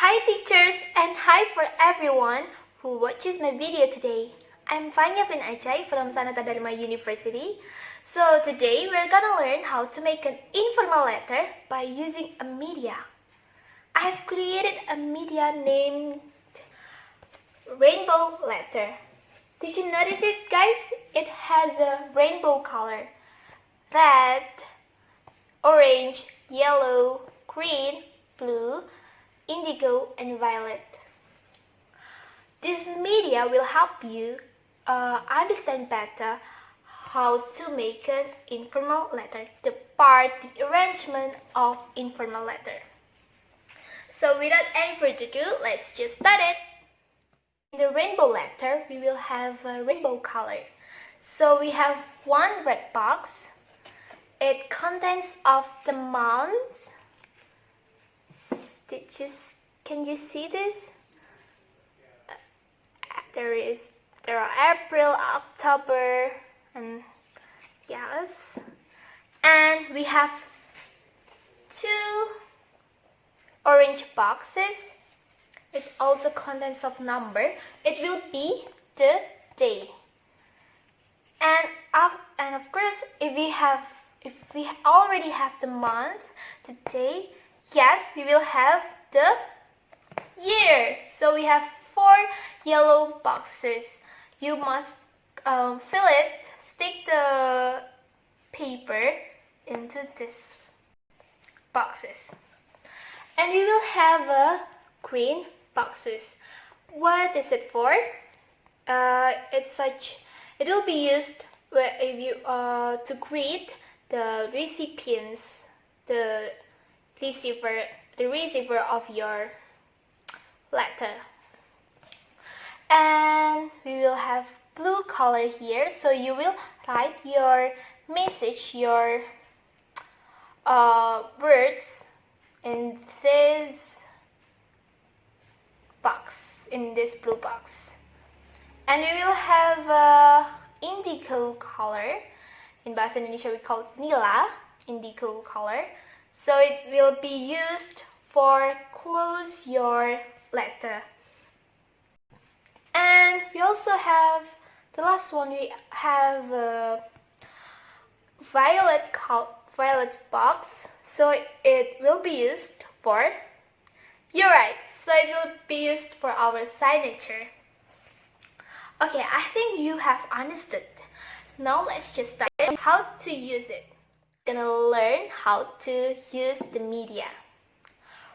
Hi teachers and hi for everyone who watches my video today. I'm Fanya and Acai from Sanata Dharma University. So today we're gonna learn how to make an informal letter by using a media. I have created a media named Rainbow Letter. Did you notice it, guys? It has a rainbow color. Red, orange, yellow, green, blue, indigo, and violet. This media will help you understand better how to make an informal letter, the arrangement of informal letter. So without any further ado, let's just start it. In the rainbow letter, we will have a rainbow color. So we have one red box. It contains of the months. Can you see this? There are April, October, and yes. And we have two orange boxes. It also contains of number. It will be the day. And of course, if we already have the month, the day, yes, we will have the year. So we have 4 yellow boxes. You must fill it, stick the paper into these boxes. And we will have a green boxes. What is it for? It will be used to greet the recipients, the receiver of your letter. And we will have blue color here, so you will write your message, your words in this box, in this blue box. And we will have indigo color. In Bahasa Indonesia we call it nila, indigo color. So it will be used for close your letter. And we also have the last one. We have a violet box. So it will be used for, you're right, so it will be used for our signature. Okay, I think you have understood. Now let's just start how to use it. We're gonna learn how to use the media.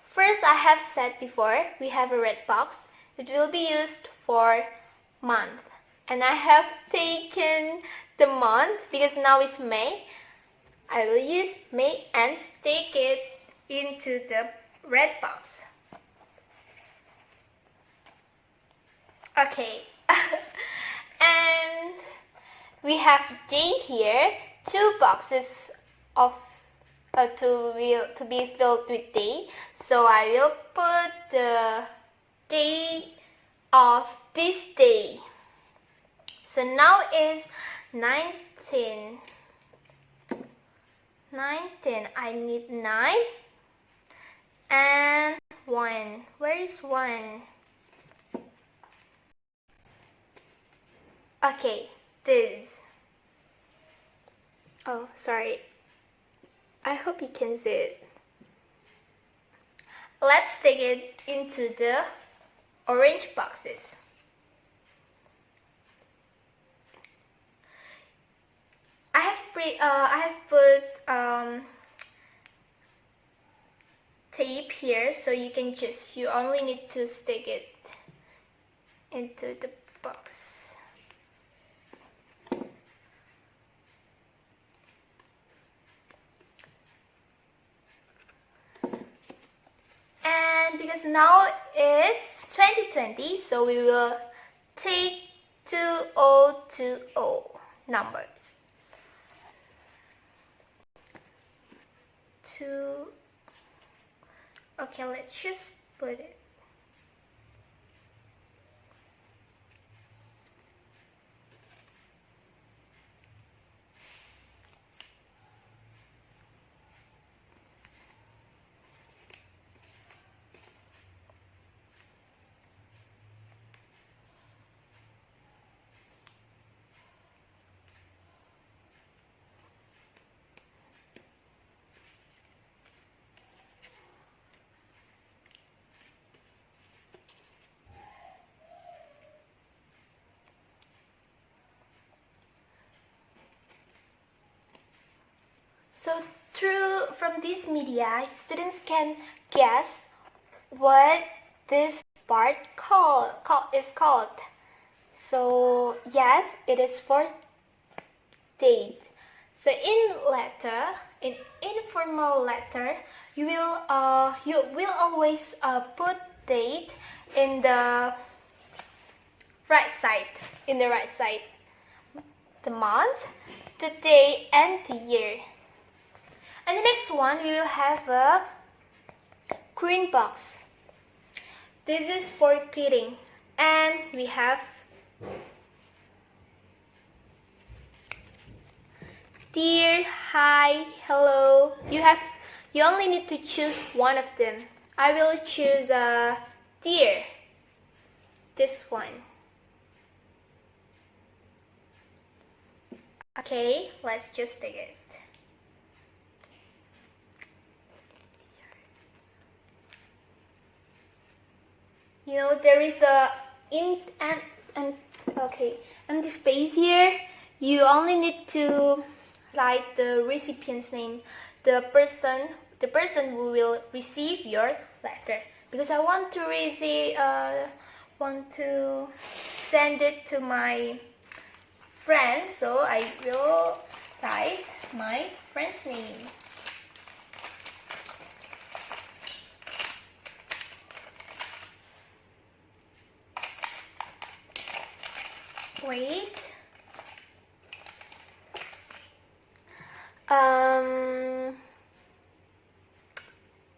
First, I have said before, we have a red box. It will be used for month. And I have taken the month because now it's May. I will use May and stick it into the red box. Okay. And we have day here, 2 boxes of to be filled with day. So I will put the day of this day. So now is 19. I need 9 and 1. Where is 1? Okay, this. Oh, sorry. I hope you can see it. Let's stick it into the orange boxes. I have put tape here, so you only need to stick it into the box. And because now is 2020, so we will take 2020 numbers. Okay, let's just put it. So from this media, students can guess what this part is called. So yes, it is for date. So in informal letter, you will always put date in the right side. The month, the day, and the year. And the next one, we will have a green box. This is for greeting, and we have dear, hi, hello. You only need to choose one of them. I will choose dear. This one. Okay, let's just take it. You know, there is a empty space here. You only need to write the recipient's name, the person who will receive your letter. Because I want to send it to my friend, so I will write my friend's name. Wait.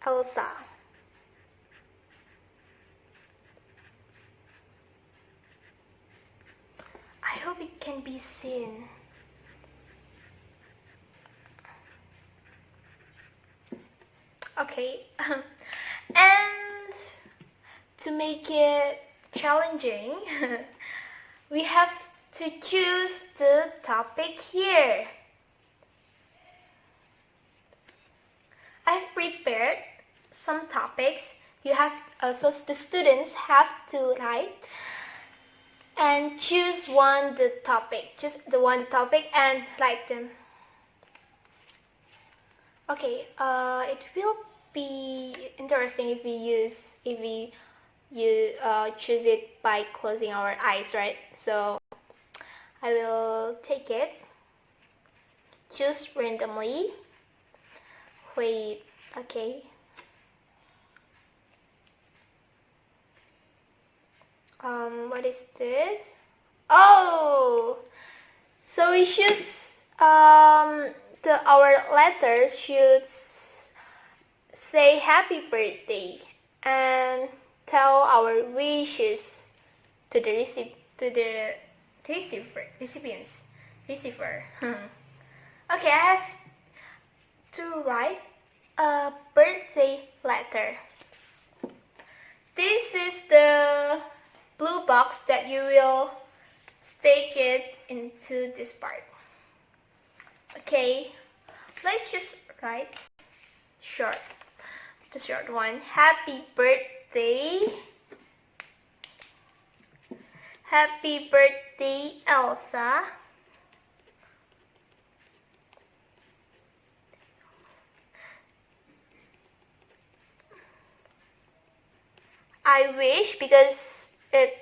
Elsa. I hope it can be seen. Okay. And to make it challenging, we have to choose the topic here. I've prepared some topics. So the students have to write and choose the topic and write them. Okay, it will be interesting if we choose it by closing our eyes, right? So I will take it, choose randomly. Wait, okay. What is this? Oh, so we should our letters should say happy birthday and tell our wishes to the receiver. Okay, I have to write a birthday letter. This is the blue box that you will stick it into this part. Okay, let's just write the short one. Happy birthday. Happy birthday, Elsa. I wish, because it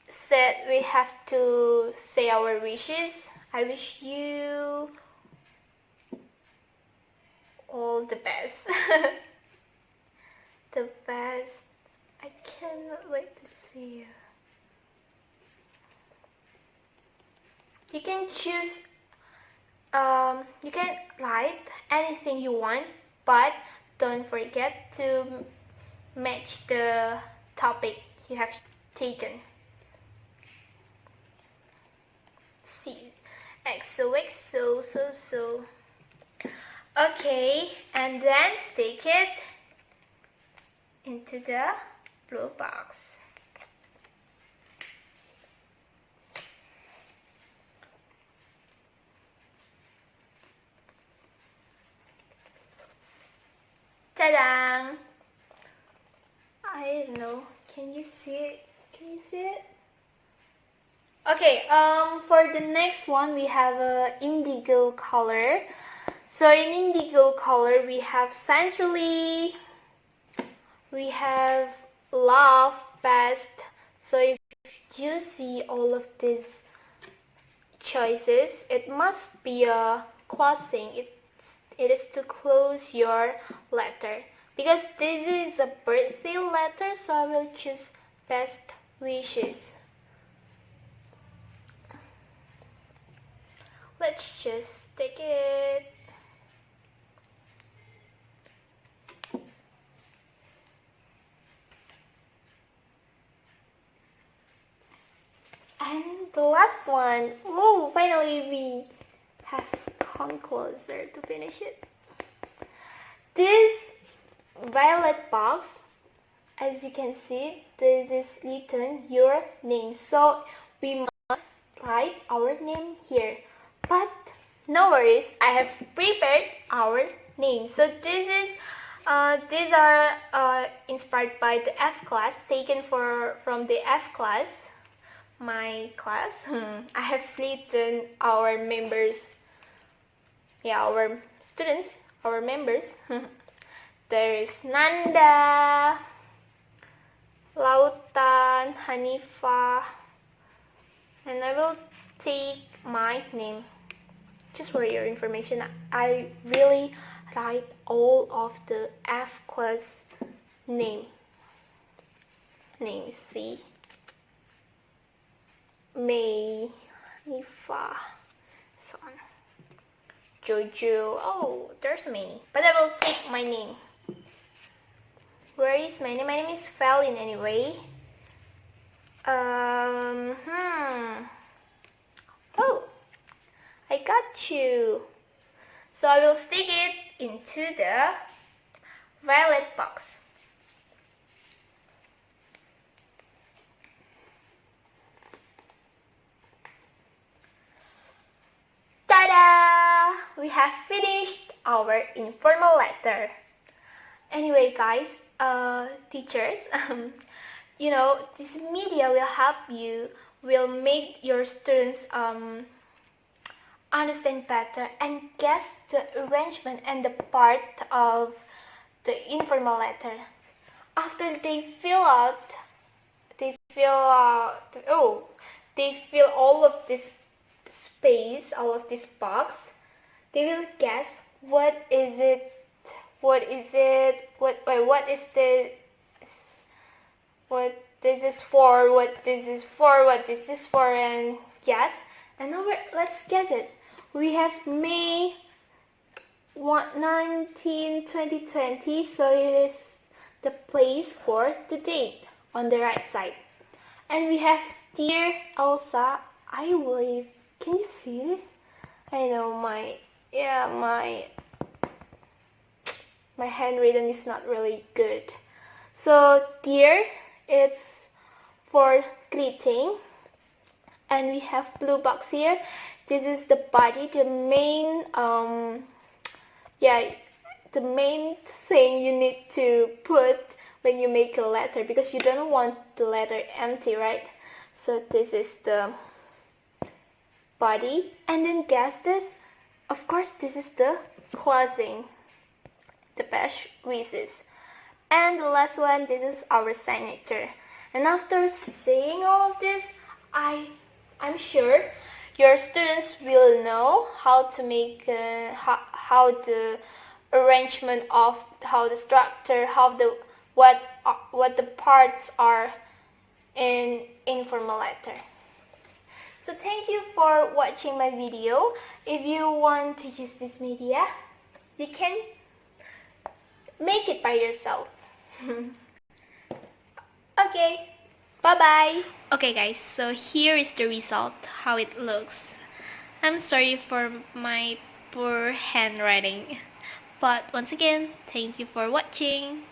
said we have to say our wishes. I wish you all the best. The best. I cannot wait to see you. You can choose, you can write anything you want, but don't forget to match the topic you have taken. See, XOXO, so. Okay, and then stick it into the blue box. Ta-da! I don't know. Can you see it? Okay, for the next one we have a indigo color. So in indigo color, we have science really, we have love, best. So if you see all of these choices, it must be a closing. It is to close your letter. Because this is a birthday letter, so I will choose best wishes. Let's just take it. And the last one. Whoa, finally we have come closer to finish it. This violet box, as you can see, this is written your name. So we must write our name here. But no worries, I have prepared our name. So these are inspired by the F class, taken from the F class, my class. I have written our members, our students, our members. There is Nanda, Lautan, Hanifa, and I will take my name. Just for your information, I really write all of the F class names. See, May, Hanifa, so on. Jojo. Oh, there's many, but I will take my name. Where is my name? My name is Evelyn anyway. Oh, I got you. So I will stick it into the violet box. Ta-da! We have finished our informal letter. Anyway, guys, teachers, this media will help you, will make your students understand better and guess the arrangement and the part of the informal letter. After they fill all of this space, all of this box, they will guess what is this is for, and yes. And now let's guess it. We have May 19, 2020, so it is the place for the date on the right side. And we have Dear Elsa, I worry. Can you see this? I know my handwriting is not really good. So Dear, it's for greeting. And we have blue box here. This is the body, the main the main thing you need to put when you make a letter, because you don't want the letter empty, right? So this is the body. And then guess this. Of course, this is the closing, the best wishes. And the last one, this is our signature. And after saying all of this, I'm sure your students will know how to make how the arrangement of, how the structure, what the parts are in informal letter. So thank you for watching my video. If you want to use this media, you can make it by yourself. Okay, bye-bye. Okay guys, so here is the result, how it looks. I'm sorry for my poor handwriting. But once again, thank you for watching.